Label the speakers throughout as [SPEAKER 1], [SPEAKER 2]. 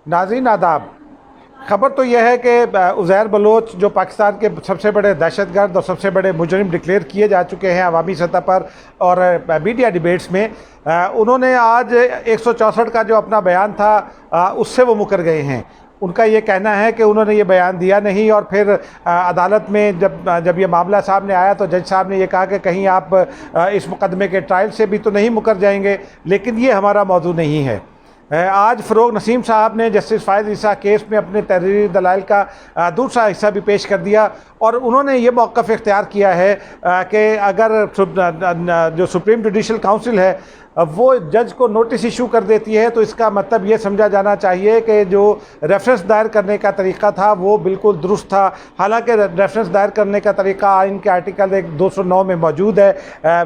[SPEAKER 1] नाज़रीन आदाब। ख़बर तो यह है कि उज़ैर बलोच जो पाकिस्तान के सबसे बड़े दहशतगर्द और सबसे बड़े मुजरिम डिक्लेयर किए जा चुके हैं अवामी सतह पर और मीडिया डिबेट्स में, उन्होंने आज 164 का जो अपना बयान था उससे वो मुकर गए हैं। उनका ये कहना है कि उन्होंने ये बयान दिया नहीं और फिर अदालत में जब ये मामला सामने आया तो जज साहब ने ये कहा कि कहीं आप इस मुकदमे के ट्रायल से भी तो नहीं मुकर जाएंगे, लेकिन ये हमारा मौजू नहीं है। आज फ़रोग नसीम साहब ने जस्टिस फ़ायज़ ईसा केस में अपने तहरीरी दलाइल का दूसरा हिस्सा भी पेश कर दिया और उन्होंने ये मौक़िफ़ इख्तियार किया है कि अगर जो सुप्रीम जुडिशल काउंसिल है वो जज को नोटिस इशू कर देती है तो इसका मतलब ये समझा जाना चाहिए कि जो रेफरेंस दायर करने का तरीक़ा था वो बिल्कुल दुरुस्त था। हालांकि रेफरेंस दायर करने का तरीक़ा आइन के आर्टिकल 209 में मौजूद है,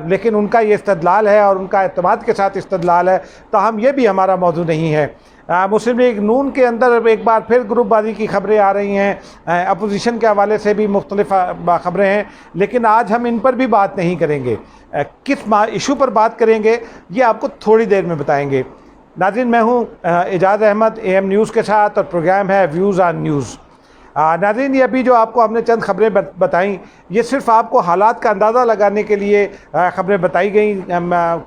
[SPEAKER 1] लेकिन उनका ये इस्तदलाल है और उनका एतमाद के साथ इस्तदलाल है, ताहम ये भी हमारा मौजू नहीं है। मुस्लिम लीग नून के अंदर एक बार फिर ग्रुपबाजी की खबरें आ रही हैं, अपोजिशन के हवाले से भी मुख्तलिफ खबरें हैं, लेकिन आज हम इन पर भी बात नहीं करेंगे। किस इशू पर बात करेंगे ये आपको थोड़ी देर में बताएंगे। नाज़रीन, मैं हूँ एजाज़ अहमद AM न्यूज़ के साथ और प्रोग्राम है व्यूज़ ऑन न्यूज़। नाज़रीन, ये अभी जो आपको हमने चंद खबरें बताई ये सिर्फ़ आपको हालात का अंदाज़ा लगाने के लिए ख़बरें बताई गई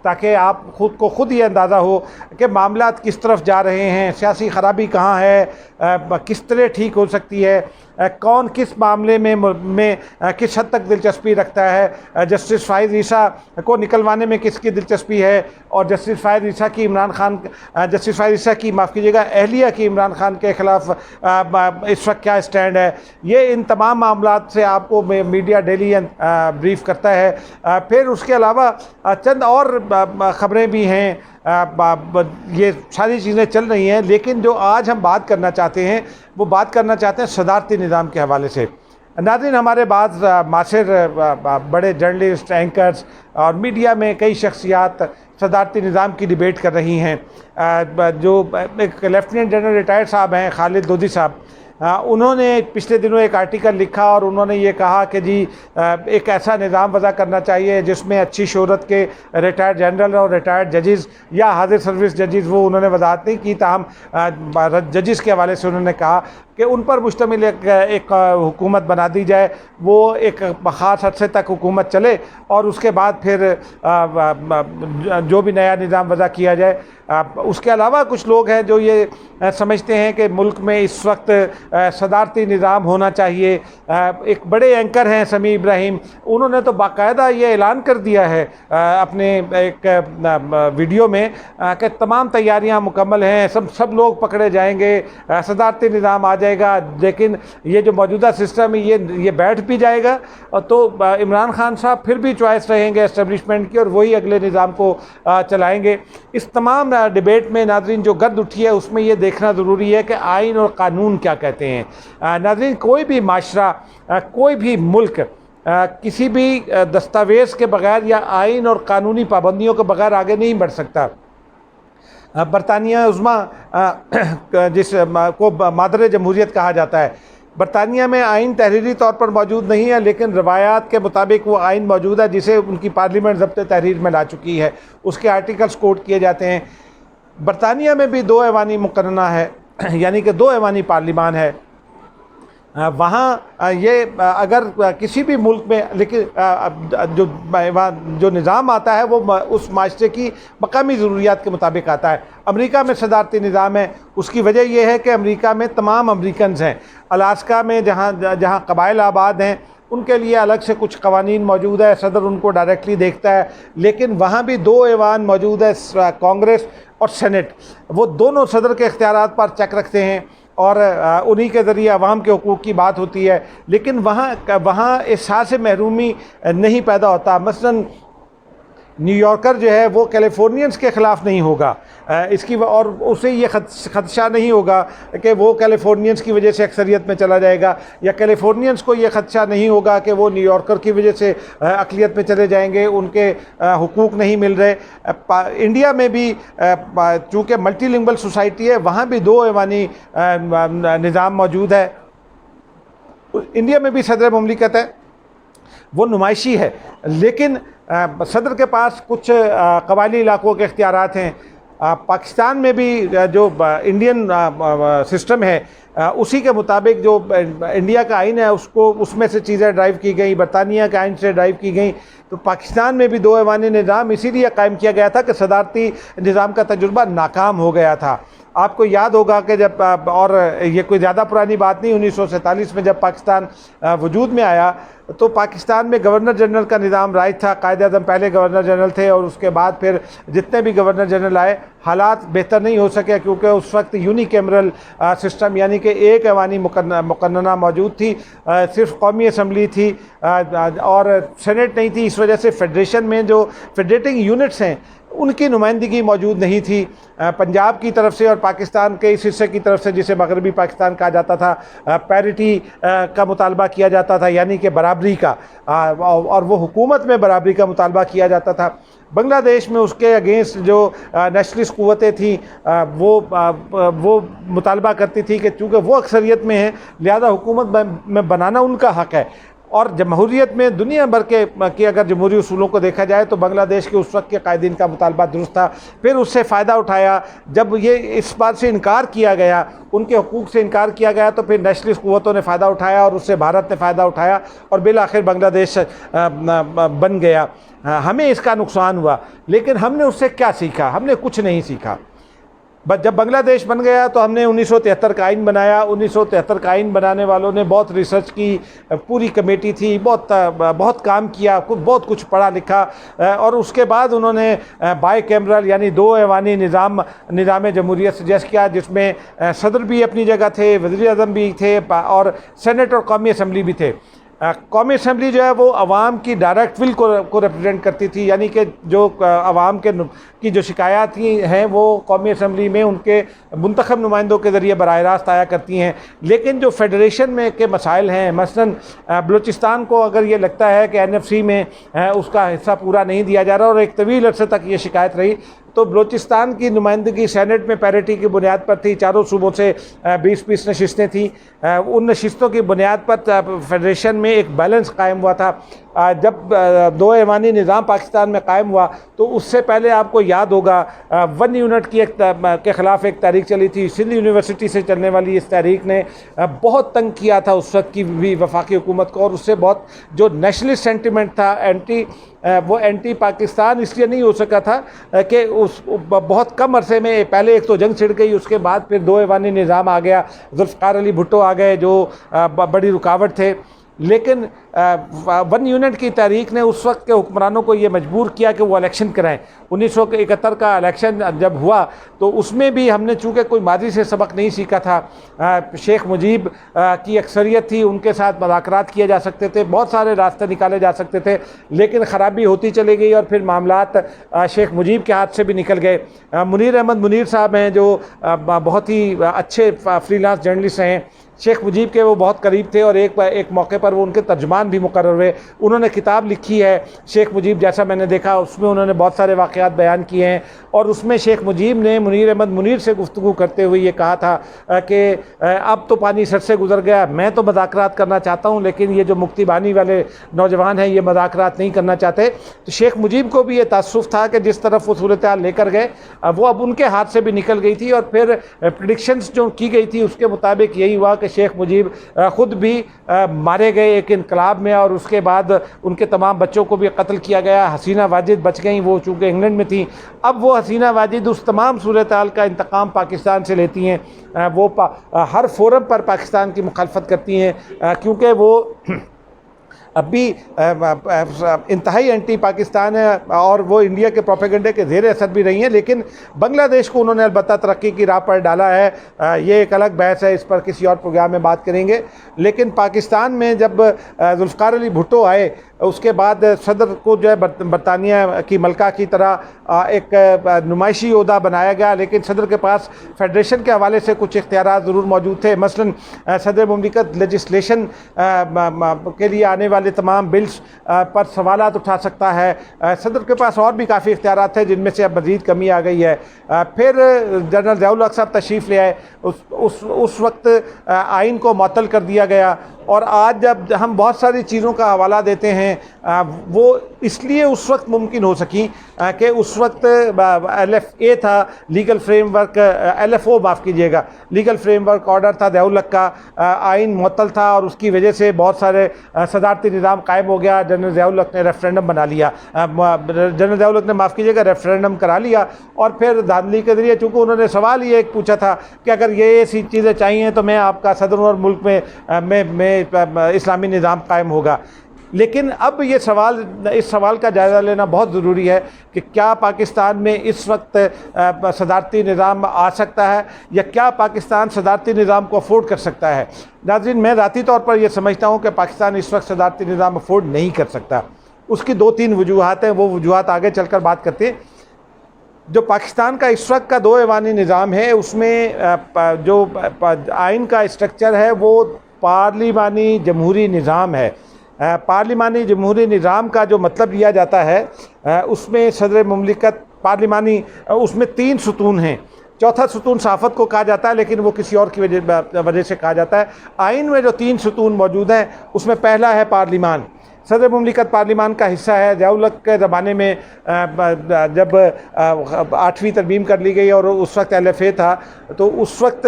[SPEAKER 1] ताकि आप खुद ये अंदाज़ा हो कि मामलात किस तरफ जा रहे हैं, सियासी ख़राबी कहाँ है, किस तरह ठीक हो सकती है, कौन किस मामले में किस हद तक दिलचस्पी रखता है, जस्टिस फ़ायज़ ईसा को निकलवाने में किसकी दिलचस्पी है और जस्टिस फ़ायज़ ईसा की जस्टिस फ़ायज़ ईसा की माफ़ कीजिएगा अहलिया की इमरान खान के ख़िलाफ़ इस वक्त क्या स्टैंड है। ये इन तमाम मामलात से आपको मीडिया डेली ब्रीफ करता है। फिर उसके अलावा चंद और ख़बरें भी हैं, ये सारी चीज़ें चल रही हैं, लेकिन जो आज हम बात करना चाहते हैं वो बात करना चाहते हैं सदारती निज़ाम के हवाले से। नाज़रीन, हमारे बाज़ मासिर बड़े जर्नलिस्ट, एंकर्स और मीडिया में कई शख्सियात सदारती निज़ाम की डिबेट कर रही हैं। जो एक लेफ्टिनेंट जनरल रिटायर्ड साहब हैं खालिद लोधी साहब, उन्होंने पिछले दिनों एक आर्टिकल लिखा और उन्होंने ये कहा कि जी एक ऐसा निज़ाम वज़ा करना चाहिए जिसमें अच्छी शोहरत के रिटायर्ड जनरल और रिटायर्ड जजेस या हाजिर सर्विस जजेस, वो उन्होंने वजाहत नहीं की, ताहम जजेस के हवाले से उन्होंने कहा कि उन पर मुश्तमिल एक हुकूमत बना दी जाए, वो एक ख़ास अरसे तक हुकूमत चले और उसके बाद फिर जो भी नया निज़ाम वज़ा किया जाए। उसके अलावा कुछ लोग हैं जो ये समझते हैं कि मुल्क में इस वक्त सदारती निज़ाम होना चाहिए। एक बड़े एंकर हैं समी इब्राहिम, उन्होंने तो बाकायदा ये ऐलान कर दिया है अपने एक वीडियो में कि तमाम तैयारियां मुकम्मल हैं, सब लोग पकड़े जाएंगे, सदारती निज़ाम आ जाएगा, लेकिन ये जो मौजूदा सिस्टम है ये बैठ भी जाएगा और तो इमरान खान साहब फिर भी चॉइस रहेंगे एस्टेब्लिशमेंट की और वही अगले निज़ाम को चलाएँगे। इस तमाम डिबेट में नाज़रीन जो गर्द उठी है उसमें ये देखना ज़रूरी है कि आइन और कानून क्या कहते हैं। नाज़रीन, कोई भी माशरा, कोई भी मुल्क किसी भी दस्तावेज़ के बग़ैर या आइन और कानूनी पाबंदियों के बग़ैर आगे नहीं बढ़ सकता। बरतानिया उज़्मा जिस को मादर जमहूरियत कहा जाता है, बरतानिया में आइन तहरीरी तौर पर मौजूद नहीं है, लेकिन रवायात के मुताबिक वो आइन मौजूद है जिसे उनकी पार्लियामेंट ज़ब्त तहरीर में ला चुकी है, उसके आर्टिकल्स कोट किए जाते हैं। बरतानिया में भी 2 ऐवानी मुकर्रना है, यानी कि 2 ऐवानी पार्लिमान है। वहाँ ये अगर किसी भी मुल्क में, लेकिन जो निज़ाम आता है वो उस माशरे की मकामी ज़रूरियात के मुताबिक आता है। अमेरिका में सदारती निज़ाम है, उसकी वजह यह है कि अमेरिका में तमाम अमेरिकन्स हैं। अलास्का में जहाँ कबाइल आबाद हैं उनके लिए अलग से कुछ कवानीन मौजूद है, सदर उनको डायरेक्टली देखता है, लेकिन वहाँ भी 2 ऐवान मौजूद है, कांग्रेस और सेनेट। वो दोनों सदर के इख्तियारात पर चेक रखते हैं और उन्हीं के ज़रिए अवाम के हुकूक़ की बात होती है, लेकिन वहाँ एहसास महरूमी नहीं पैदा होता। मसलन न्यूयॉर्कर जो है वो कैलिफोर्नियंस के ख़िलाफ़ नहीं होगा, इसकी और उसे ये ख़दशा नहीं होगा कि वो कैलिफोर्नियंस की वजह से अक्सरियत में चला जाएगा, या कैलिफोर्नियंस को ये ख़दशा नहीं होगा कि वो न्यूयॉर्कर की वजह से अक़लियत में चले जाएंगे, उनके हुकूक़ नहीं मिल रहे। इंडिया में भी चूँकि मल्टीलिंगुअल सोसाइटी है, वहाँ भी 2 ऐवानी निज़ाम मौजूद है। इंडिया में भी सदर मुमलिकत है, वो नुमाइशी है, लेकिन सदर के पास कुछ कबायली इलाकों के इख्तियारात हैं। पाकिस्तान में भी जो इंडियन सिस्टम है उसी के मुताबिक जो इंडिया का आइन है उसको उसमें से चीज़ें ड्राइव की गई, बरतानिया के आइन से ड्राइव की गई। तो पाकिस्तान में भी दो ऐवानी निज़ाम इसीलिए कायम किया गया था कि सदारती निज़ाम का तजुर्बा नाकाम हो गया था। आपको याद होगा कि जब और ये कोई ज़्यादा पुरानी बात नहीं, 1947 में जब पाकिस्तान वजूद में आया तो पाकिस्तान में गवर्नर जनरल का निज़ाम राइज था। कायद-ए-आज़म पहले गवर्नर जनरल थे और उसके बाद फिर जितने भी गवर्नर जनरल आए हालात बेहतर नहीं हो सके, क्योंकि उस वक्त यूनिकैमरल सिस्टम यानी कि एक ऐवानी मुकन्नना मौजूद थी, सिर्फ कौमी असम्बली थी और सेनेट नहीं थी। इस वजह से फेडरेशन में जो फेडरेटिंग यूनिट्स हैं उनकी नुमाइंदगी मौजूद नहीं थी। पंजाब की तरफ से और पाकिस्तान के इस हिस्से की तरफ से जिसे मगरबी पाकिस्तान कहा जाता था, पैरिटी का मुतालबा किया जाता था, यानी कि बराबरी का, और वो हुकूमत में बराबरी का मुतालबा किया जाता था। बांग्लादेश में उसके अगेंस्ट जो नेशनलिस्ट क़ुव्वतें थी वो मुतालबा करती थी कि चूँकि वो अक्सरियत में है लिहाजा हुकूमत में बनाना उनका हक़ है। और जमहूरियत में दुनिया भर के अगर जमहूरी उसूलों को देखा जाए तो बांग्लादेश के उस वक्त के कायदीन का मुतालबा दुरुस्त था। फिर उससे फ़ायदा उठाया जब ये इस बात से इनकार किया गया, उनके हकूक़ से इनकार किया गया, तो फिर नेशनलिस्ट क़ुव्वतों ने फ़ायदा उठाया और उससे भारत ने फ़ायदा उठाया और बिल आखिर बांग्लादेश बन गया। हमें इसका नुकसान हुआ, लेकिन हमने उससे क्या सीखा? हमने कुछ नहीं सीखा। बस जब बांग्लादेश बन गया तो हमने 1973 का आइन बनाया। 1973 का आइन बनाने वालों ने बहुत रिसर्च की, पूरी कमेटी थी, बहुत काम किया, बहुत कुछ पढ़ा लिखा और उसके बाद उन्होंने बाई कैमरल यानी दो ऐवानी निज़ाम जमहूरियत सजेस्ट किया, जिसमें सदर भी अपनी जगह थे, वज़ीर आज़म भी थे और सेनेट और कौमी असम्बली भी थे। कौमी असम्बली जो है वो अवाम की डायरेक्ट विल को रिप्रेजेंट करती थी, यानी कि जो अवाम की जो शिकायत हैं वो कौमी असम्बली में उनके मुंतखब नुमाइंदों के ज़रिए बराह रास्त आया करती हैं। लेकिन जो फेडरेशन में के मसाइल हैं, मसलन बलूचिस्तान को अगर ये लगता है कि NFC में उसका हिस्सा पूरा नहीं दिया जा रहा और एक तवील अरसे तक ये शिकायत रही, तो बलूचिस्तान की नुमाइंदगी सेनेट में पैरिटी की बुनियाद पर थी। चारों सूबों से 20-20 नशिस्तें थीं। उन नशिस्तों की बुनियाद पर फेडरेशन में एक बैलेंस कायम हुआ था। जब दो ऐवानी निज़ाम पाकिस्तान में कायम हुआ तो उससे पहले आपको याद होगा 1 यूनिट की के ख़िलाफ़ एक तहरीक चली थी। सिंध यूनिवर्सिटी से चलने वाली इस तहरीक ने बहुत तंग किया था उस वक्त की भी वफाकी हुकूमत को, और उससे बहुत जो नेशनलिस्ट सेंटिमेंट था वो एंटी पाकिस्तान इसलिए नहीं हो सका था कि उस बहुत कम अरसे में पहले एक तो जंग छिड़ गई, उसके बाद फिर दो ऐवानी निज़ाम आ गया, जुल्फ़िकार अली भुट्टो आ गए जो बड़ी रुकावट थे। लेकिन 1 यूनिट की तहरीक ने उस वक्त के हुक्मरानों को ये मजबूर किया कि वो इलेक्शन कराएं। 1971 का इलेक्शन जब हुआ तो उसमें भी हमने चूँकि कोई माजी से सबक नहीं सीखा था। शेख मुजीब की अक्सरियत थी, उनके साथ मुज़ाकरात किए जा सकते थे, बहुत सारे रास्ते निकाले जा सकते थे, लेकिन ख़राबी होती चली गई और फिर मामलात शेख मुजीब के हाथ से भी निकल गए। मुनीर अहमद मुनीर साहब हैं जो बहुत ही अच्छे फ्रीलांस जर्नलिस्ट हैं, शेख मुजीब के वो बहुत करीब थे और एक मौके पर वो उनके तर्जुमान भी मुकर्रर हुए। उन्होंने किताब लिखी है शेख मुजीब जैसा मैंने देखा, उसमें उन्होंने बहुत सारे वाक़यात बयान किए हैं और उसमें शेख मुजीब ने मुनीर अहमद मुनीर से गुफ्तगू करते हुए ये कहा था कि अब तो पानी सर से गुजर गया, मैं तो मज़ाकरात करना चाहता हूँ लेकिन ये जो मुक्ति बानी वाले नौजवान हैं ये मज़ाकरात नहीं करना चाहते। तो शेख मुजीब को भी ये तासुफ़ था कि जिस तरफ वो सूरत हाल लेकर गए वो अब उनके हाथ से भी निकल गई थी और फिर प्रेडिक्शंस जो की गई थी उसके मुताबिक यही हुआ कि शेख मुजीब ख़ुद भी मारे गए एक इनकलाब में और उसके बाद उनके तमाम बच्चों को भी कत्ल किया गया। हसीना वाजिद बच गई, वो चूँकि इंग्लैंड में थी। अब वो हसीना वाजिद उस तमाम सूरत हाल का इंतकाम पाकिस्तान से लेती हैं। वो हर फोरम पर पाकिस्तान की मुखालफत करती हैं क्योंकि वो अब भी इंतहाई एंटी पाकिस्तान है और वो इंडिया के प्रोपेगेंडे के ज़ेर असर भी रही हैं। लेकिन बांग्लादेश को उन्होंने अलबत्ता तरक्की की राह पर डाला है, ये एक अलग बहस है, इस पर किसी और प्रोग्राम में बात करेंगे। लेकिन पाकिस्तान में जब जुल्फ़िकार अली भुट्टो आए उसके बाद सदर को जो है बरतानिया की मलका की तरह एक नुमाइशी ओहदा बनाया गया, लेकिन सदर के पास फेडरेशन के हवाले से कुछ इख्तियारात ज़रूर मौजूद थे। मसलन सदर मुमलिकत लेजिस्लेशन के लिए आने वाले तमाम बिल्स पर सवालात उठा सकता है। सदर के पास और भी काफ़ी इख्तियारात थे जिनमें से अब मज़ीद कमी आ गई है। फिर जनरल ज़िया-उल-हक साहब तशरीफ़ ले आए, उस वक्त आइन को मुअत्तल कर दिया गया और आज जब हम बहुत सारी चीज़ों का हवाला देते हैं वो इसलिए उस वक्त मुमकिन हो सकी कि उस वक्त LFA था, लीगल फ्रेमवर्क, LFO माफ़ कीजिएगा, लीगल फ्रेमवर्क ऑर्डर था ज़िया-उल-हक का, आइन मुअत्तल था और उसकी वजह से बहुत सारे सदारती निज़ाम कायम हो गया। जनरल ज़िया-उल-हक ने रेफरेंडम बना लिया, जनरल ज़िया-उल-हक ने माफ़ कीजिएगा रेफरेंडम करा लिया और फिर धांधली के ज़रिए, चूँकि उन्होंने सवाल ये एक पूछा था कि अगर ये ऐसी चीज़ें चाहिए तो मैं आपका सदर और मुल्क में इस्लामी निज़ाम कायम होगा। लेकिन अब ये इस सवाल का जायज़ा लेना बहुत ज़रूरी है कि क्या पाकिस्तान में इस वक्त सदारती निज़ाम आ सकता है या क्या पाकिस्तान सदारती निज़ाम को अफोर्ड कर सकता है। नाज़रीन, मैं ज़ाती तौर पर यह समझता हूँ कि पाकिस्तान इस वक्त सदारती निज़ाम अफोर्ड नहीं कर सकता। उसकी 2-3 वजूहात हैं, वो वजूहात आगे चलकर बात करते हैं। जो पाकिस्तान का इस वक्त का 2 ऐवानी निज़ाम है उसमें जो आइन का स्ट्रक्चर है वो पार्लिमानी जमहूरी निज़ाम है। पार्लिमानी जमहूरी निज़ाम का जो मतलब लिया जाता है उसमें सदर मुमलिकत पार्लिमानी, उसमें 3 सुतून हैं। चौथा सुतून सहाफ़त को कहा जाता है, लेकिन वो किसी और की वजह से कहा जाता है। आइन में जो 3 सुतून मौजूद हैं उसमें पहला है पार्लिमान। सदर मुमलिकत पार्लिमान का हिस्सा है। ज़िया-उल-हक के ज़माने में जब 8वीं तरमीम कर ली गई और उस वक्त LFA था, तो उस वक्त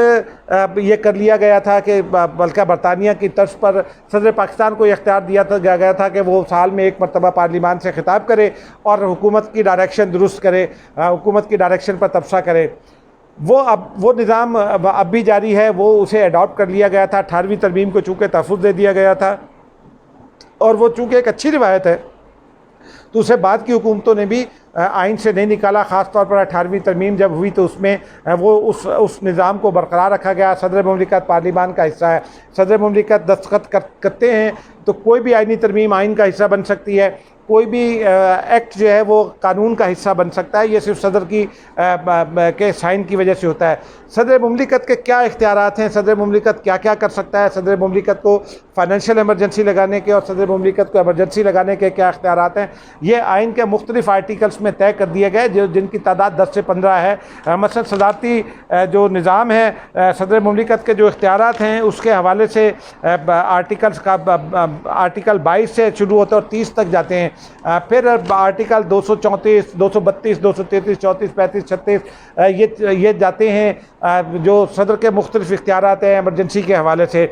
[SPEAKER 1] ये कर लिया गया था कि बल्कि बरतानिया की तर्ज पर सदर पाकिस्तान को इख्तियार दिया गया था कि वो साल में 1 मरतबा पार्लिमान से खिताब करे और हुकूमत की डायरेक्शन दुरुस्त करे, हुकूमत की डायरेक्शन पर तबसरा करे। वो निज़ाम अब भी जारी है, वो उसे अडॉप्ट कर लिया गया था। 18वीं तरमीम को चूँकि तहफ़्फ़ुज़ दे दिया गया था और वो चूँकि एक अच्छी रिवायत है तो उसे बाद की हुकूमतों ने भी आइन से नहीं निकाला। ख़ास तौर पर 18वीं तरमीम जब हुई तो उसमें वो उस निज़ाम को बरकरार रखा गया। सदर मुमलिकत पार्लिमान का हिस्सा है। सदर मुमलिकत दस्तखत करते हैं तो कोई भी आइनी तरमीम आइन का हिस्सा बन सकती है, कोई भी एक्ट जो है वो कानून का हिस्सा बन सकता है। ये सिर्फ सदर के साइन की वजह से होता है। सदर मुमलिकत के क्या इख्तियारात हैं, सदर मुमलिकत क्या क्या कर सकता है, सदर मुमलिकत को फाइनेंशियल एमरजेंसी लगाने के और सदर मुमलिकत को एमरजेंसी लगाने के क्या इख्तियारात हैं, ये आइन के मुख्तलिफ आर्टिकल्स में तय कर दिए गए जिनकी तादाद 10 से 15 है। मसलन सदारती जो निज़ाम है, सदर मुमलिकत के जो इख्तियारात हैं उसके हवाले से आर्टिकल 22 से शुरू होते और 30 तक जाते हैं। फिर आर्टिकल 234, 232, 233, 34, 35, 36 ये जाते हैं जो सदर के मुख्तलिफ इख्तियारात हैं एमरजेंसी के हवाले से।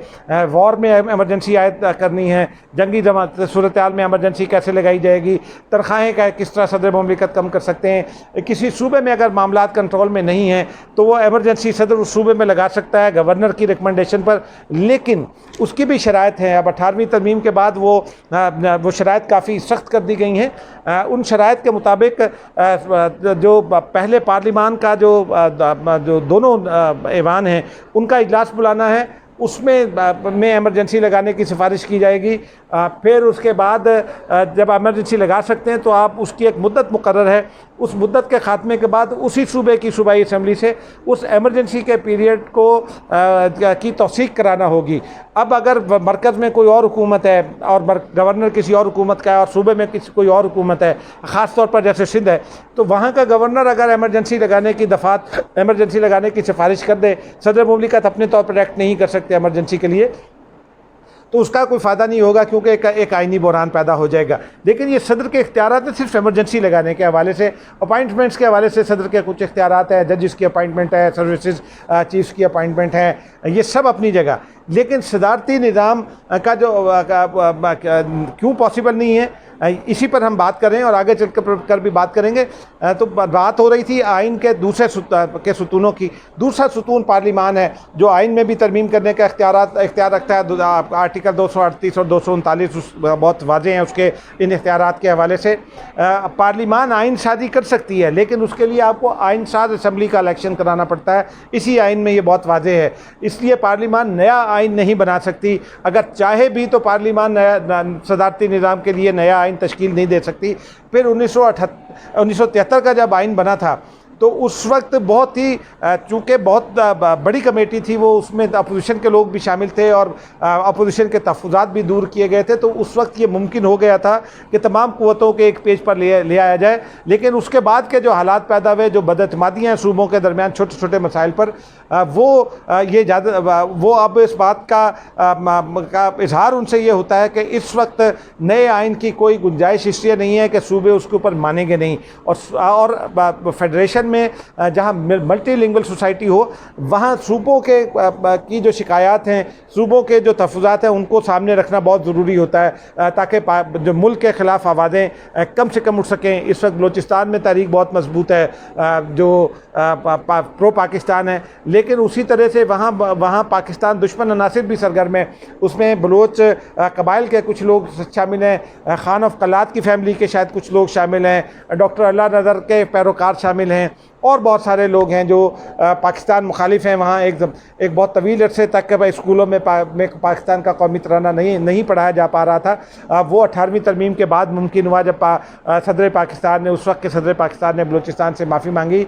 [SPEAKER 1] वॉर में एमरजेंसी आयद करनी है, जंगी सूरत हाल में एमरजेंसी कैसे लगाई जाएगी, तनख्वाहें किस तरह सदर मुमलिकत कम कर सकते हैं। किसी सूबे में अगर मामला कंट्रोल में नहीं है तो वो एमरजेंसी सदर उस सूबे में लगा सकता है गवर्नर की रिकमेंडेशन पर, लेकिन उसकी भी शराइत हैं। अब 18वीं तरमीम के बाद वो शराइत काफ़ी सख्त कर दी गई हैं। उन शराइत के मुताबिक जो पहले पार्लिमान का जो दोनों ऐवान हैं उनका इजलास बुलाना है, उसमें एमरजेंसी लगाने की सिफारिश की जाएगी। फिर उसके बाद जब एमरजेंसी लगा सकते हैं तो आप उसकी एक मुद्दत मुकर्रर है, उस मुद्दत के ख़ात्मे के बाद उसी सूबे की सूबाई असम्बली से उस एमरजेंसी के पीरियड को की तौसीक कराना होगी। अब अगर मरकज़ में कोई और हुकूमत है और गवर्नर किसी और हुकूमत का है और सूबे में कोई और हुकूमत है, ख़ास तौर पर जैसे सिंध है, तो वहाँ का गवर्नर अगर एमरजेंसी लगाने की एमरजेंसी लगाने की सिफारिश कर दे, सदर मुमलिकत अपने तौर पर एक्ट नहीं कर सकते एमरजेंसी के लिए, तो उसका कोई फ़ायदा नहीं होगा क्योंकि एक आइनी बहरान पैदा हो जाएगा। लेकिन ये सदर के इख्तियारात हैं सिर्फ एमरजेंसी लगाने के हवाले से। अपॉइंटमेंट्स के हवाले से सदर के कुछ इख्तियारात हैं, जजेस की अपॉइंटमेंट है, सर्विसेज चीफ्स की अपॉइंटमेंट है, ये सब अपनी जगह। लेकिन सदारती निज़ाम का जो क्यों पॉसिबल नहीं है, इसी पर हम बात करें और आगे चल कर भी बात करेंगे। तो बात हो रही थी आइन के दूसरे सुतूनों की। दूसरा सुतून पार्लिमान है जो आइन में भी तरमीम करने का इख्तियार रखता है। आर्टिकल 238 और 239 बहुत वाज़ेह हैं उसके इन इख्तियारात के हवाले से। पार्लिमान आइन साजी कर सकती है, लेकिन उसके लिए आपको आइन साज असम्बली का इलेक्शन कराना पड़ता है। इसी आइन में ये बहुत वाज़ेह है। इसलिए पार्लिमान नया आइन नहीं बना सकती। अगर चाहे भी तो पार्लिमान सदारती निज़ाम के लिए नया आइन तश्कील नहीं दे सकती। फिर 1973 का जब आइन बना था तो उस वक्त बहुत ही चूँकि बहुत बड़ी कमेटी थी वो, उसमें अपोजिशन के लोग भी शामिल थे और अपोजिशन के तहफ़्फ़ुज़ात भी दूर किए गए थे। तो उस वक्त ये मुमकिन हो गया था कि तमाम क़ुव्वतों के एक पेज पर ले आया जाए। लेकिन उसके बाद के जो हालात पैदा हुए, जो बदअतमादियाँ सूबों के दरमियान छोटे छोटे मसाइल पर, वो अब इस बात का इजहार उनसे ये होता है कि इस वक्त नए आइन की कोई गुंजाइश इसलिए नहीं है कि सूबे उसके ऊपर मानेंगे नहीं। और फेडरेशन में जहाँ मल्टीलिंगुअल सोसाइटी हो, वहाँ सूबों के की जो शिकायत हैं, सूबों के जो तहफ़्फ़ुज़ात हैं, उनको सामने रखना बहुत ज़रूरी होता है ताकि जो मुल्क के ख़िलाफ़ आवाज़ें कम से कम उठ सकें। इस वक्त बलूचिस्तान में तहरीक बहुत मजबूत है जो प्रो पाकिस्तान है, लेकिन उसी तरह से वहाँ पाकिस्तान दुश्मन अनासिर भी सरगर्म है। उसमें बलोच कबाइल के कुछ लोग शामिल हैं, खान ऑफ कलात की फैमिली के शायद कुछ लोग शामिल हैं, डॉक्टर अल्लाह नज़र के पैरोकार शामिल हैं, और बहुत सारे लोग हैं जो पाकिस्तान मुखालिफ हैं। वहाँ एक बहुत तवील अरसे तक भाई स्कूलों में पाकिस्तान का कौमी तराना नहीं पढ़ाया जा पा रहा था। वो 18वीं तरमीम के बाद मुमकिन हुआ जब सदर पाकिस्तान ने, उस वक्त के सदर पाकिस्तान ने बलूचिस्तान से माफ़ी मांगी।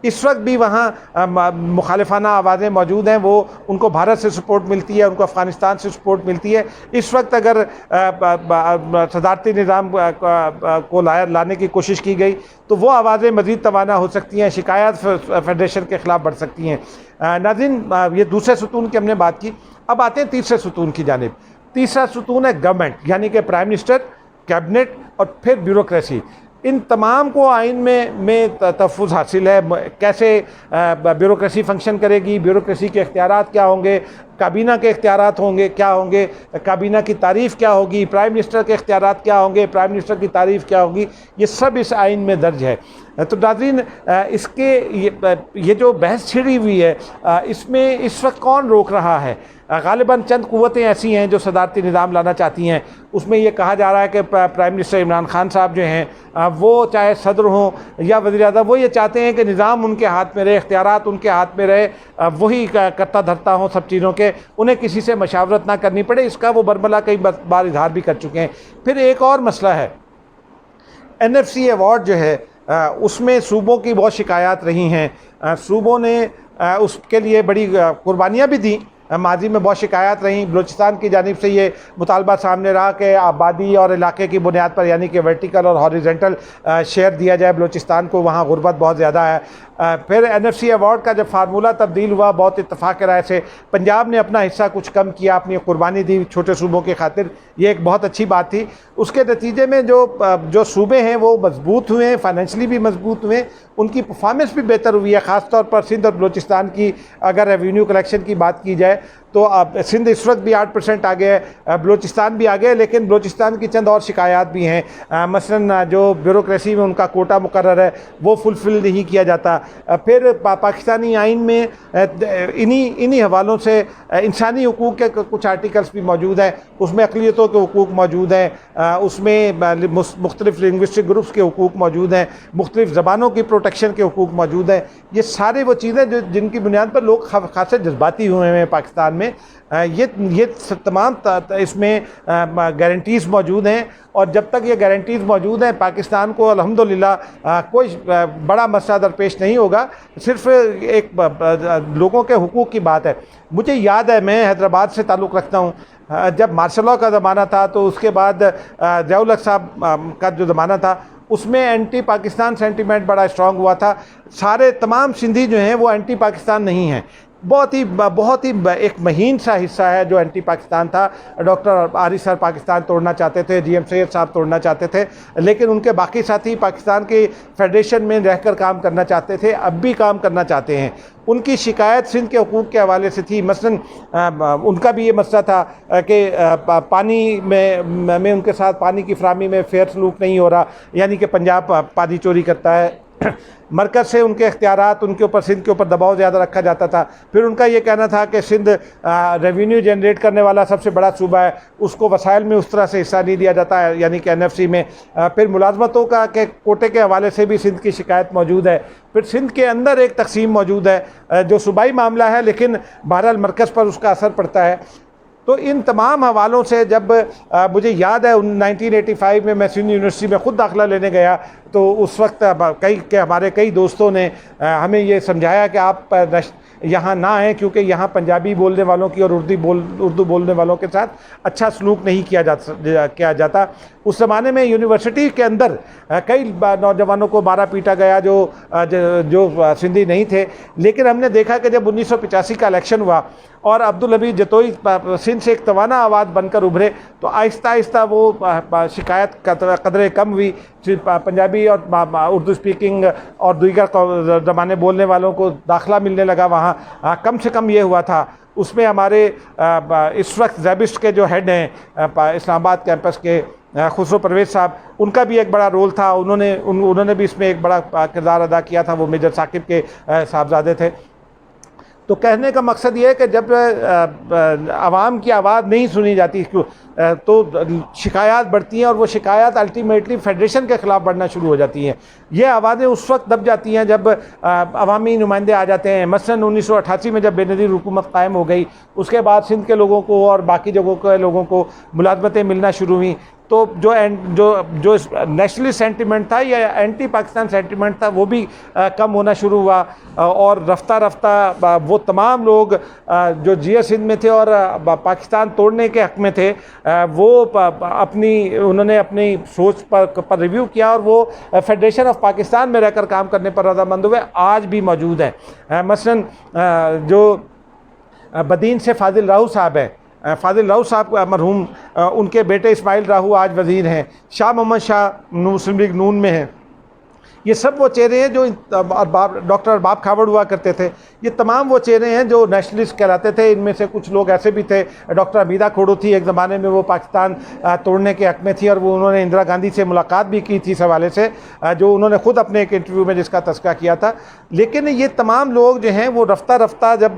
[SPEAKER 1] इस वक्त भी वहाँ मुखालिफाना आवाज़ें मौजूद हैं, वो उनको भारत से सपोर्ट मिलती है, उनको अफ़गानिस्तान से सपोर्ट मिलती है। इस वक्त अगर सदारती निज़ाम को लाने की कोशिश की गई तो वो आवाज़ें मज़ीद तवाना हो सकती हैं, शिकायत फेडरेशन के ख़िलाफ़ बढ़ सकती हैं। नाज़रीन, ये दूसरे सुतून की हमने बात की, अब आते हैं तीसरे सुतून की जानिब। तीसरा सुतून है गवर्नमेंट, यानी कि प्राइम मिनिस्टर, कैबिनेट और फिर ब्यूरोक्रेसी। इन तमाम को आइन में तहफ़्फ़ुज़ हासिल है। कैसे ब्यूरोक्रेसी फ़ंक्शन करेगी, ब्यूरोक्रेसी के इख्तियारात क्या होंगे, काबीना के इख्तियारात होंगे क्या होंगे, काबीना की तारीफ़ क्या होगी, प्राइम मिनिस्टर के इख्तियारात क्या होंगे, प्राइम मिनिस्टर की तारीफ़ क्या होगी, ये सब इस आइन में दर्ज है। तो नाज़रीन, ये जो बहस छिड़ी हुई है, इसमें इस वक्त कौन रोक रहा है? ग़ालिबन चंद क़ुव्वतें ऐसी हैं जो सदारती निज़ाम लाना चाहती हैं। उसमें ये कहा जा रहा है कि प्राइम मिनिस्टर इमरान खान साहब जो हैं, वो चाहे सदर हों या वज़ीर-ए-आज़म, वो ये चाहते हैं कि निज़ाम उनके हाथ में रहे, इख्तियारात उनके हाथ में रहे, वही करता धरता हों सब चीज़ों के, उन्हें किसी से मशावरत ना करनी पड़े। इसका वो बरमला कई बार इजहार भी कर चुके हैं। फिर एक और मसला है, NFC अवार्ड जो है, उसमें सूबों की बहुत शिकायत रही हैं। सूबों ने उसके लिए बड़ी कुर्बानियाँ भी दी। माजी में बहुत शिकायत रहीं। बलूचिस्तान की जानिब से ये मुतालबा सामने रहा कि आबादी और इलाके की बुनियाद पर, यानी कि वर्टिकल और हॉरिजेंटल शेयर दिया जाए बलूचिस्तान को, वहाँ गुर्बत बहुत ज़्यादा है। फिर NFC अवार्ड का जब फार्मूला तब्दील हुआ, बहुत इत्तफाक़ राय से पंजाब ने अपना हिस्सा कुछ कम किया, अपनी कुर्बानी दी छोटे सूबों की खातिर। ये एक बहुत अच्छी बात थी। उसके नतीजे में जो सूबे हैं वो मजबूत हुए, फाइनेंशली भी मजबूत हुए, उनकी परफॉर्मेंस भी बेहतर हुई है। ख़ास तौर पर सिंध और बलूचिस्तान की अगर रेवेन्यू कलेक्शन की बात की जाए तो अब सिंध इस वक्त भी 8% आगे है, बलूचिस्तान भी आगे है, लेकिन बलूचिस्तान की चंद और शिकायत भी हैं। मसलन जो ब्यूरोक्रेसी में उनका कोटा मुकर्रर है वो फुलफ़िल नहीं किया जाता। फिर पाकिस्तानी आइन में इन्हीं हवालों से इंसानी हुकूक के कुछ आर्टिकल्स भी मौजूद हैं। उसमें अक़लियतों के हुकूक मौजूद हैं, उसमें मुख्तलिफ़ लिंग्विस्टिक ग्रुप्स के हुकूक मौजूद हैं, मुख्तलिफ़ ज़बानों की प्रोटेक्शन के हुकूक मौजूद हैं। ये सारे वो चीज़ें जो जिनकी बुनियाद पर लोग खासे जज्बाती हुए हैं पाकिस्तान में, ये तमाम इसमें गारंटीज़ मौजूद हैं। और जब तक ये गारंटीज़ मौजूद हैं, पाकिस्तान को अल्हम्दुलिल्लाह कोई बड़ा मसला दरपेश नहीं होगा। सिर्फ एक लोगों के हुकूक की बात है। मुझे याद है, मैं हैदराबाद से ताल्लुक़ रखता हूँ, जब मार्शल लॉ का ज़माना था तो उसके बाद ज़िया-उल हक साहब का जो ज़माना था उसमें एंटी पाकिस्तान सेंटीमेंट बड़ा स्ट्रॉन्ग हुआ था। सारे तमाम सिंधी जो हैं वो एंटी पाकिस्तान नहीं हैं। बहुत ही एक महीन सा हिस्सा है जो एंटी पाकिस्तान था। डॉक्टर आरिफ सर पाकिस्तान तोड़ना चाहते थे, GM सैयद साहब तोड़ना चाहते थे, लेकिन उनके बाकी साथी पाकिस्तान के फेडरेशन में रहकर काम करना चाहते थे, अब भी काम करना चाहते हैं। उनकी शिकायत सिंध के हुकूक के हवाले से थी। मसलन उनका भी ये मसला था कि पानी में उनके साथ पानी की फराहमी में फेयर सलूक नहीं हो रहा, यानी कि पंजाब पानी चोरी करता है। मरकज़ से उनके इख्तियारात उनके ऊपर, सिंध के ऊपर दबाव ज़्यादा रखा जाता था। फिर उनका ये कहना था कि सिंध रेवेन्यू जनरेट करने वाला सबसे बड़ा सूबा है, उसको वसाइल में उस तरह से हिस्सा नहीं दिया जाता है, यानी कि NFC में। फिर मुलाजमतों का के कोटे के हवाले से भी सिंध की शिकायत मौजूद है। फिर सिंध के अंदर एक तकसीम मौजूद है जो सूबाई मामला है, लेकिन बहरहाल मरकज़ पर उसका असर पड़ता है। तो इन तमाम हवालों से जब मुझे याद है 1985 में मैं सिंध यूनिवर्सिटी में ख़ुद दाखिला लेने गया, तो उस वक्त हमारे कई दोस्तों ने हमें ये समझाया कि आप यहाँ ना आएँ, क्योंकि यहाँ पंजाबी बोलने वालों की और उर्दू बोलने वालों के साथ अच्छा सलूक नहीं किया जाता। उस ज़माने में यूनिवर्सिटी के अंदर कई नौजवानों को मारा पीटा गया जो सिंधी नहीं थे। लेकिन हमने देखा कि जब 1985 का इलेक्शन हुआ और अब्दुल हमीद जतोई सिंध से एक तवाना आवाज़ बनकर उभरे, तो आहिस्ता आहिस्ता वो शिकायत कदरे कम हुई। पंजाबी और उर्दू स्पीकिंग और दीगर ज़बानें बोलने वालों को दाखिला मिलने लगा वहाँ। कम से कम ये हुआ था। उसमें हमारे इस वक्त ज़ैबिस्ट के जो हेड हैं इस्लामाबाद कैंपस के खुसरो परवेज़ साहब, उनका भी एक बड़ा रोल था। उन्होंने भी इसमें एक बड़ा किरदार अदा किया था। वो मेजर साकिब के साहबजादे थे। तो कहने का मकसद ये है कि जब आवाम की आवाज़ नहीं सुनी जाती तो शिकायत बढ़ती हैं, और वो शिकायत अल्टीमेटली फेडरेशन के ख़िलाफ़ बढ़ना शुरू हो जाती हैं। ये आवाज़ें उस वक्त दब जाती हैं जब अवामी नुमाइंदे आ जाते हैं। मसलन 1988 में जब बेनज़ीर हुकूमत कायम हो गई, उसके बाद सिंध के लोगों को और बाकी जगहों के लोगों को मुलाज़मतें मिलना शुरू हुई, तो जो नेशनलिस्ट सेंटिमेंट था या एंटी पाकिस्तान सेंटिमेंट था वो भी कम होना शुरू हुआ। और रफ्ता रफ्ता वो तमाम लोग जो जिया सिंध में थे और पाकिस्तान तोड़ने के हक़ में थे, उन्होंने अपनी सोच पर रिव्यू किया और वो फेडरेशन ऑफ पाकिस्तान में रहकर काम करने पर रज़ामंद हुए। आज भी मौजूद है। मसलन जो बदीन से फाजिल राहू साहब है, फाजिल राहू साहब मरहूम, उनके बेटे इस्माइल राहू आज वज़ीर हैं। शाह मोहम्मद शाह मुस्लिम लीग नून में हैं। ये सब वो चेहरे हैं जो डॉक्टर अरबाब खावड़ हुआ करते थे। ये तमाम वो चेहरे हैं जो नेशनलिस्ट कहलाते थे। इनमें से कुछ लोग ऐसे भी थे, डॉक्टर हमीदा खोड़ू थी, एक ज़माने में वो पाकिस्तान तोड़ने के हक़ में थी और वो उन्होंने इंदिरा गांधी से मुलाकात भी की थी इस हवाले से, जो उन्होंने ख़ुद अपने एक इंटरव्यू में जिसका तस्करा किया था। लेकिन ये तमाम लोग जो हैं वो रफ्ता रफ्ता जब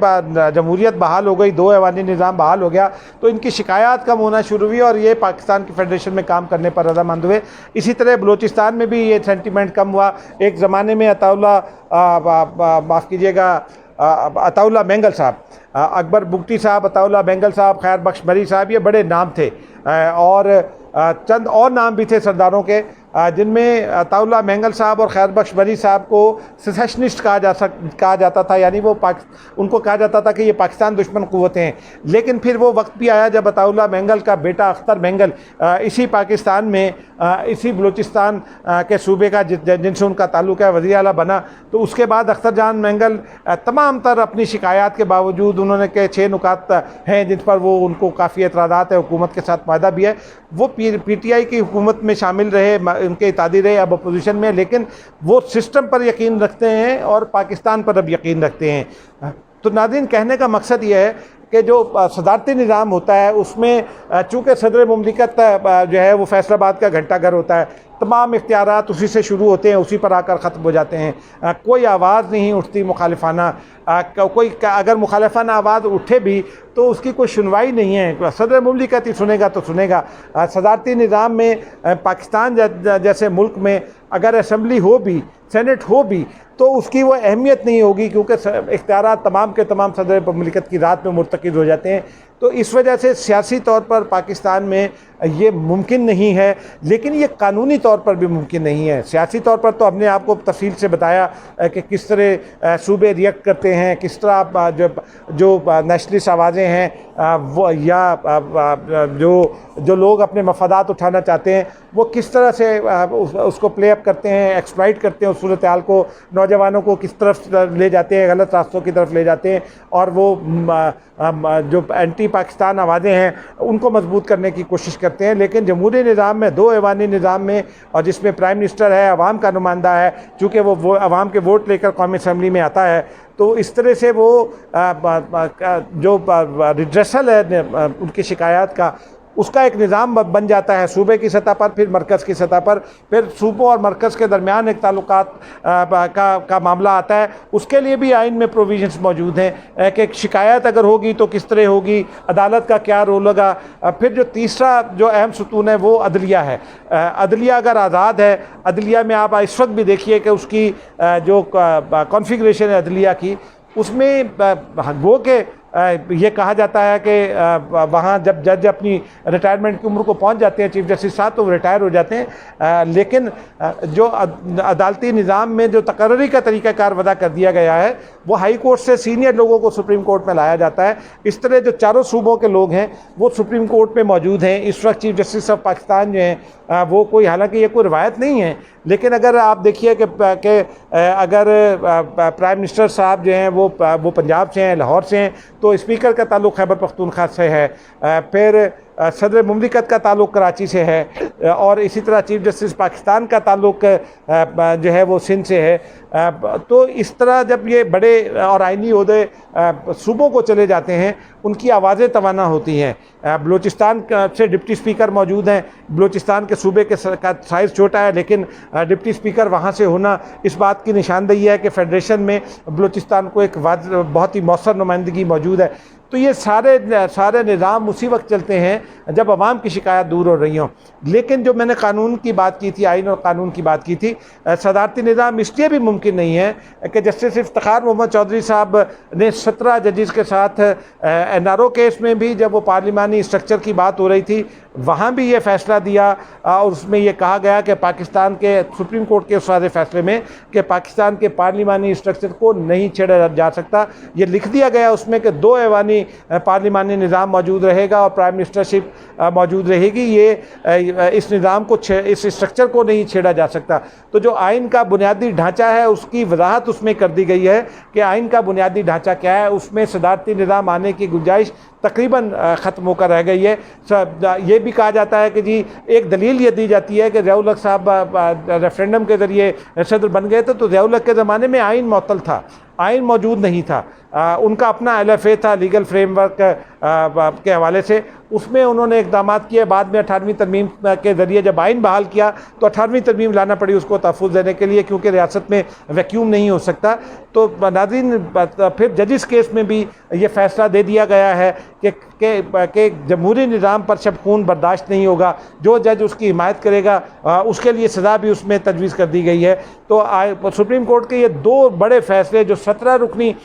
[SPEAKER 1] जमहूरियत बहाल हो गई, 2 ऐवानी निज़ाम बहाल हो गया, तो इनकी शिकायत कम होना शुरू हुई और ये पाकिस्तान की फेडरेशन में काम करने पर रज़ामंद हुए। इसी तरह बलूचिस्तान में भी ये सेंटिमेंट कम हुआ। एक ज़माने में माफ़ कीजिएगा अताउल्ला बेंगल साहब, अकबर बुगटी साहब, अताउल्ला बेंगल साहब, खैर बख्श मरी साहब, ये बड़े नाम थे। और चंद और नाम भी थे सरदारों के, जिनमें अताउल्ला बेंगल साहब और खैर बख्श मरी साहब को सेसेशनिस्ट कहा जाता था, यानी वो उनको कहा जाता था कि ये पाकिस्तान दुश्मन क़ुव्वतें हैं। लेकिन फिर वो वक्त भी आया जब अताउल्ला बेंगल का बेटा अख्तर बेंगल इसी पाकिस्तान में इसी बलूचिस्तान के सूबे का जिनसे उनका ताल्लुक़ है वज़ीर आला बना। तो उसके बाद अख्तर जान बेंगल तमाम तर अपनी शिकायत के बावजूद उन्होंने के 6 नुकात हैं जिन पर वो उनको काफ़ी एतराज़ात है, हुकूमत के साथ वायदा भी है। वो PTI की हुकूमत में शामिल रहे, उनके इत्यादी रहे, अब अपोजिशन में, लेकिन वो सिस्टम पर यकीन रखते हैं और पाकिस्तान पर अब यकीन रखते हैं। तो नाज़रीन, कहने का मकसद ये है कि जो सदारती निज़ाम होता है उसमें चूँकि सदर मुमलिकत जो है वो फैसलाबाद का घंटा घर होता है, तमाम इख्तियारात उसी से शुरू होते हैं, उसी पर आकर ख़त्म हो जाते हैं। कोई आवाज़ नहीं उठती मुखालिफाना, कोई अगर मुखालिफाना आवाज़ उठे भी तो उसकी कोई सुनवाई नहीं है। सदर मुमलिकत ही सुनेगा तो सुनेगा। सदारती निज़ाम में पाकिस्तान जैसे मुल्क में अगर असम्बली हो भी, सेनेट हो भी, तो उसकी वो अहमियत नहीं होगी, क्योंकि इख्तियारात तमाम के तमाम सदर मुमलिकत की रात में मुर्तकिज़ हो जाते हैं। तो इस वजह से सियासी तौर पर पाकिस्तान में ये मुमकिन नहीं है, लेकिन ये कानूनी तौर पर भी मुमकिन नहीं है। सियासी तौर पर तो हमने आपको तफसील से बताया कि किस तरह सूबे रिएक्ट करते हैं, किस तरह जो नेशनलिस्ट आवाज़ें हैं वो या जो लोग अपने मफादात उठाना चाहते हैं वो किस तरह से उसको प्ले अप करते हैं, एक्सप्लॉइट करते हैं उस सूरत हाल को, नौजवानों को किस तरफ ले जाते हैं, गलत रास्तों की तरफ ले जाते हैं, और वो जो एंटी पाकिस्तान आवाज़ें हैं उनको मजबूत करने की कोशिश करते हैं। लेकिन जमहूरी निज़ाम में, 2 ऐवानी निज़ाम में, और जिसमें प्राइम मिनिस्टर है, अवाम का नुमाइंदा है, चूँकि वो अवाम के वोट लेकर कौमी असम्बली में आता है, तो इस तरह से वो जो रिड्रेसल है उनकी शिकायत का, उसका एक निज़ाम बन जाता है सूबे की सतह पर, फिर मरकज़ की सतह पर, फिर सूबों और मरकज़ के दरमियान एक ताल्लुकात का मामला आता है। उसके लिए भी आइन में प्रोविजंस मौजूद हैं कि शिकायत अगर होगी तो किस तरह होगी, अदालत का क्या रोल होगा। फिर जो तीसरा जो अहम सुतून है वो अदलिया है। अदलिया अगर आज़ाद है, अदलिया में आप इस वक्त भी देखिए कि उसकी जो कॉन्फ़िगरेशन है अदलिया की, उसमें वो कि ये कहा जाता है कि वहाँ जब जज अपनी रिटायरमेंट की उम्र को पहुँच जाते हैं चीफ जस्टिस साहब, तो वो रिटायर हो जाते हैं। लेकिन जो अदालती निज़ाम में जो तकर्री का तरीक़ाकार वदा कर दिया गया है, वो हाई कोर्ट से सीनियर लोगों को सुप्रीम कोर्ट में लाया जाता है। इस तरह जो चारों सूबों के लोग हैं वो सुप्रीम कोर्ट में मौजूद हैं। इस वक्त चीफ जस्टिस ऑफ पाकिस्तान जो हैं वो कोई, हालांकि ये कोई रवायत नहीं है, लेकिन अगर आप देखिए कि अगर प्राइम मिनिस्टर साहब जो हैं वो पंजाब से हैं, लाहौर से हैं, तो स्पीकर का ताल्लुक़ खैबर पख्तूनख्वा से है, फिर सदर मुमलिकत का ताल्लुक़ कराची से है, और इसी तरह चीफ जस्टिस पाकिस्तान का ताल्लुक़ जो है वो सिंध से है। तो इस तरह जब ये बड़े और आइनी ओहदे सूबों को चले जाते हैं, उनकी आवाज़ें तवाना होती हैं। बलूचिस्तान से डिप्टी स्पीकर मौजूद हैं। बलूचिस्तान के सूबे का साइज़ छोटा है, लेकिन डिप्टी स्पीकर वहाँ से होना इस बात की निशानदेही है कि फेडरेशन में बलूचिस्तान को एक बहुत ही मौसर नुमाइंदगी मौजूद है। तो ये सारे निज़ाम उसी वक्त चलते हैं जब आवाम की शिकायत दूर हो रही हों। लेकिन जो मैंने कानून की बात की थी, आइन और कानून की बात की थी, सदारती निज़ाम इसलिए भी मुमकिन नहीं है कि जस्टिस इफ्तिखार मोहम्मद चौधरी साहब ने 17 जजेस के साथ NRO केस में भी जब वो पार्लिमानी स्ट्रक्चर की बात हो रही थी, वहाँ भी ये फ़ैसला दिया, और उसमें ये कहा गया कि पाकिस्तान के सुप्रीम कोर्ट के उस वाले फ़ैसले में कि पाकिस्तान के पार्लिमानी स्ट्रक्चर को नहीं छेड़ा जा सकता। ये लिख दिया गया उसमें कि 2 ऐवानी पार्लिमानी निज़ाम मौजूद रहेगा और प्राइम मिनिस्टरशिप मौजूद रहेगी। ये इस निज़ाम को, इस स्ट्रक्चर को नहीं छेड़ा जा सकता। तो जो आइन का बुनियादी ढांचा है उसकी वजाहत उसमें कर दी गई है कि आइन का बुनियादी ढांचा क्या है। उसमें सदारती निज़ाम आने की गुंजाइश तकरीबन ख़त्म होकर रह गई है। ये भी कहा जाता है कि जी, एक दलील ये दी जाती है कि ज़िया-उल-हक साहब रेफरेंडम के ज़रिए सदर बन गए थे, तो ज़िया-उल-हक के ज़माने में आइन मुअत्तल था, आइन मौजूद नहीं था। उनका अपना LFA था, लीगल फ्रेमवर्क के हवाले से, उसमें उन्होंने इक़दाम किए। बाद में 18वीं तरमीम के ज़रिए जब आइन बहाल किया तो 18वीं तरमीम लाना पड़ी उसको तहफ़्फ़ुज़ देने के लिए, क्योंकि रियासत में वैक्यूम नहीं हो सकता। तो नाज़रीन, फिर जजिस केस में भी ये फ़ैसला दे दिया गया है कि जमहूरी निज़ाम पर शब खून बर्दाश्त नहीं होगा। जो जज उसकी हिमायत करेगा उसके लिए सज़ा भी उसमें तजवीज़ कर दी गई है। तो सुप्रीम कोर्ट के ये 2 बड़े फ़ैसले जो 17 रुकनी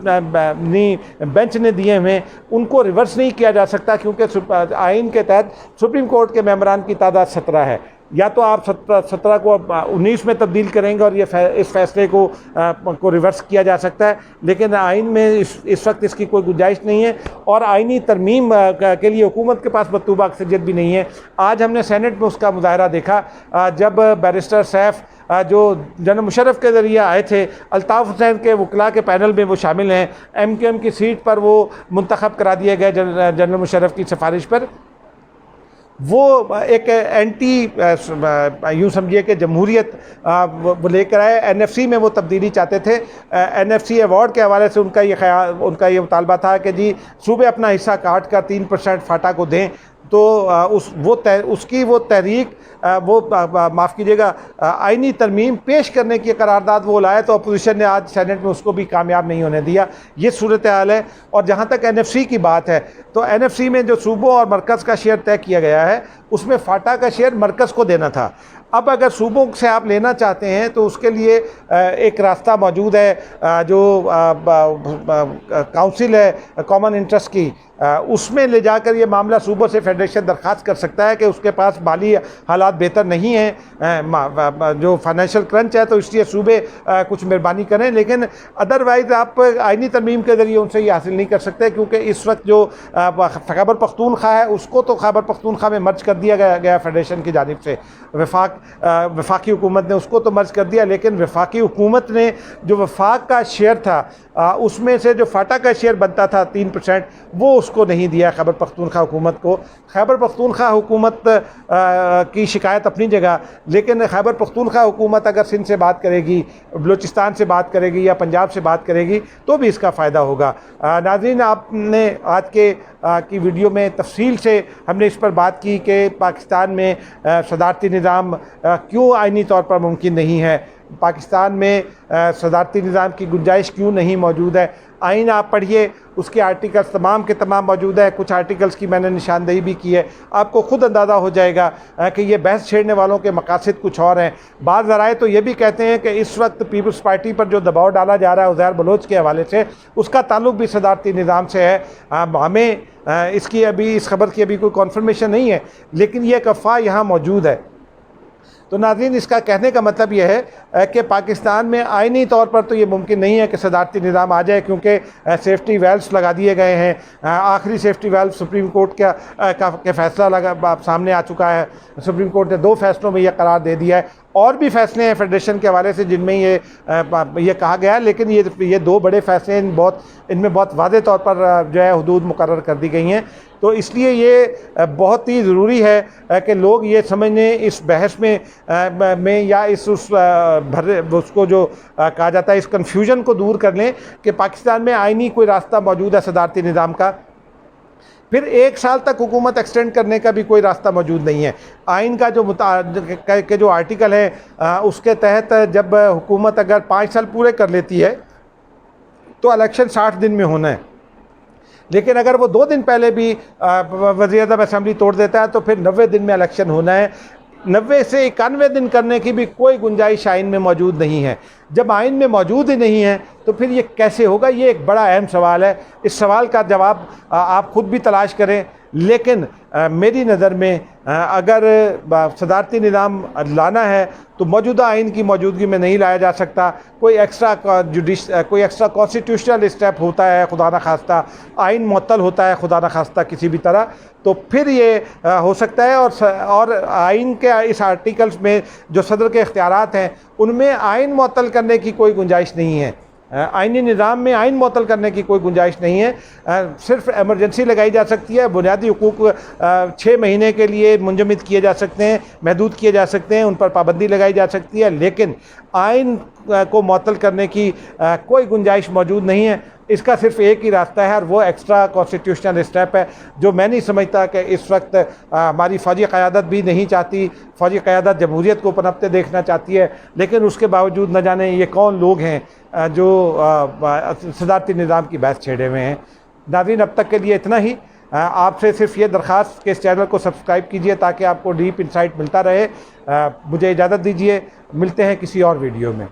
[SPEAKER 1] बेंच ने दिए हुए, उनको रिवर्स नहीं किया जा सकता, क्योंकि आइन के तहत सुप्रीम कोर्ट के मेंबरान की तादाद 17 है। या तो आप 17 को 19 में तब्दील करेंगे और इस फैसले को रिवर्स किया जा सकता है, लेकिन आइन में इस वक्त इसकी कोई गुंजाइश नहीं है, और आइनी तरमीम के लिए हुकूमत के पास मतलूबा अक्सरियत भी नहीं है। आज हमने सेनेट में उसका मुज़ाहरा देखा, जब बैरिस्टर सैफ जो जनरल मुशर्रफ के ज़रिए आए थे, अल्ताफ़ हुसैन के वकला के पैनल में वो शामिल हैं, MQM की सीट पर वो मुंतखब करा दिए गए जनरल मुशर्रफ की सिफारिश पर। वो एक एंटी, यूँ समझिए कि जमहूरियत वो लेकर आए। NFC में वो तब्दीली चाहते थे। NFC अवार्ड के हवाले से उनका ये मुतालबा था कि जी, सूबे अपना हिस्सा काट कर 3% फाटा को दें। तो उसकी वो तहरीक, माफ़ कीजिएगा, आइनी तरमीम पेश करने की करारदाद वो लाए, तो अपोजिशन ने आज सेनेट में उसको भी कामयाब नहीं होने दिया। ये सूरत हाल है। और जहाँ तक NFC की बात है, तो NFC में जो सूबों और मरकज़ का शेयर तय किया गया है, उसमें फाटा का शेयर मरकज़ को देना था। अब अगर सूबों से आप लेना चाहते हैं तो उसके लिए एक रास्ता मौजूद है, जो काउंसिल है कॉमन इंटरेस्ट की, उसमें ले जाकर ये मामला सूबों से फेडरेशन दरख्वास्त कर सकता है कि उसके पास माली हालात बेहतर नहीं हैं, जो फाइनेंशियल क्रंच है, तो इसलिए सूबे कुछ मेहरबानी करें। लेकिन अदरवाइज़ आप आइनी तरमीम के ज़रिए उनसे ये हासिल नहीं कर सकते, क्योंकि इस वक्त जो खैबर पख्तूनख्वा है उसको तो खैबर पख्तूनख्वा में मर्ज कर दिया गया फेडरेशन की जानिब से। वफाकी हुकूमत ने उसको तो मर्ज कर दिया, लेकिन वफाकी हुकूमत ने जो वफाक का शेयर था उसमें से जो फाटा का शेयर बनता था 3%, वो उसको नहीं दिया खैबर पख्तूनख्वा हुकूमत को। खैबर पख्तूनख्वा हुकूमत की शिकायत अपनी जगह, लेकिन खैबर पख्तूनख्वा हुकूमत अगर सिंध से बात करेगी, बलूचिस्तान से बात करेगी या पंजाब से बात करेगी, तो भी इसका फ़ायदा होगा। नाज़रीन, आपने आज की वीडियो में तफसील से हमने इस पर बात की कि पाकिस्तान में सदारती निज़ाम क्यों आइनी तौर पर मुमकिन नहीं है, पाकिस्तान में सदारती निज़ाम की गुंजाइश क्यों नहीं मौजूद है। आइन आप पढ़िए, उसके आर्टिकल्स तमाम के तमाम मौजूद है। कुछ आर्टिकल्स की मैंने निशानदेही भी की है, आपको ख़ुद अंदाज़ा हो जाएगा कि ये बहस छेड़ने वालों के मकासद कुछ और हैं। बाज़ ज़राए तो ये भी कहते हैं कि इस वक्त पीपल्स पार्टी पर जो दबाव डाला जा रहा है उज़ैर बलोच के हवाले से, उसका ताल्लुक भी सदारती निज़ाम से है। हमें इसकी अभी इस खबर की अभी कोई कॉन्फर्मेशन नहीं है, लेकिन ये एक अफ़वाह यहाँ मौजूद है। तो नाज़रीन, इसका कहने का मतलब यह है कि पाकिस्तान में आइनी तौर पर तो ये मुमकिन नहीं है कि सदारती निज़ाम आ जाए, क्योंकि सेफ्टी वेल्व्स लगा दिए गए हैं। आखिरी सेफ्टी वेल्व सुप्रीम कोर्ट के फ़ैसला सामने आ चुका है। सुप्रीम कोर्ट ने 2 फैसलों में यह करार दे दिया है। और भी फ़ैसले हैं फेडरेशन के हवाले से जिनमें ये कहा गया है, लेकिन ये 2 बड़े फ़ैसले इनमें बहुत वाज़े तौर पर जो है हुदूद मुकर्रर कर दी गई हैं। तो इसलिए ये बहुत ही ज़रूरी है कि लोग ये समझने इस बहस में या उसको जो कहा जाता है, इस कन्फ्यूजन को दूर कर लें कि पाकिस्तान में आइनी कोई रास्ता मौजूद है सदारती निज़ाम का। फिर 1 साल तक हुकूमत एक्सटेंड करने का भी कोई रास्ता मौजूद नहीं है। आइन का जो आर्टिकल है उसके तहत जब हुकूमत अगर 5 साल पूरे कर लेती है तो इलेक्शन 60 दिन में होना है, लेकिन अगर वो 2 दिन पहले भी वज़ीर-ए-आज़म असेंबली तोड़ देता है तो फिर 90 दिन में इलेक्शन होना है। 90 से 91 दिन करने की भी कोई गुंजाइश आइन में मौजूद नहीं है। जब आइन में मौजूद ही नहीं है तो फिर ये कैसे होगा? ये एक बड़ा अहम सवाल है। इस सवाल का जवाब आप ख़ुद भी तलाश करें, लेकिन मेरी नज़र में अगर सदारती निज़ाम लाना है तो मौजूदा आइन की मौजूदगी में नहीं लाया जा सकता। कोई एक्स्ट्रा कॉन्स्टिट्यूशनल स्टेप होता है खुदा न खास्ता, आइन मुअत्तल होता है खुदा न खास्ता किसी भी तरह, तो फिर ये हो सकता है। और आइन के इस आर्टिकल्स में जो सदर के इख्तियारात हैं उनमें आइन मुअत्तल करने की कोई गुंजाइश नहीं है। आइनी निज़ाम में आइन मुअत्तल करने की कोई गुंजाइश नहीं है। सिर्फ एमरजेंसी लगाई जा सकती है। बुनियादी हुकूक 6 महीने के लिए मुंजमद किए जा सकते हैं, महदूद किए जा सकते हैं, उन पर पाबंदी लगाई जा सकती है, लेकिन आइन को मुअत्तल करने की कोई गुंजाइश मौजूद नहीं है। इसका सिर्फ एक ही रास्ता है और वो एक्स्ट्रा कॉन्स्टिट्यूशनल स्टेप है, जो मैं नहीं समझता कि इस वक्त हमारी फ़ौजी क़यादत भी नहीं चाहती। फ़ौजी क़यादत जमहूरियत को पनपते देखना चाहती है, लेकिन उसके बावजूद न जाने ये कौन लोग हैं जो सदारती निज़ाम की बहस छेड़े हुए हैं। नाज़रीन, अब तक के लिए इतना ही। आपसे सिर्फ ये दरख्वास्त कि इस चैनल को सब्सक्राइब कीजिए ताकि आपको डीप इंसाइट मिलता रहे। मुझे इजाज़त दीजिए, मिलते हैं किसी और वीडियो में।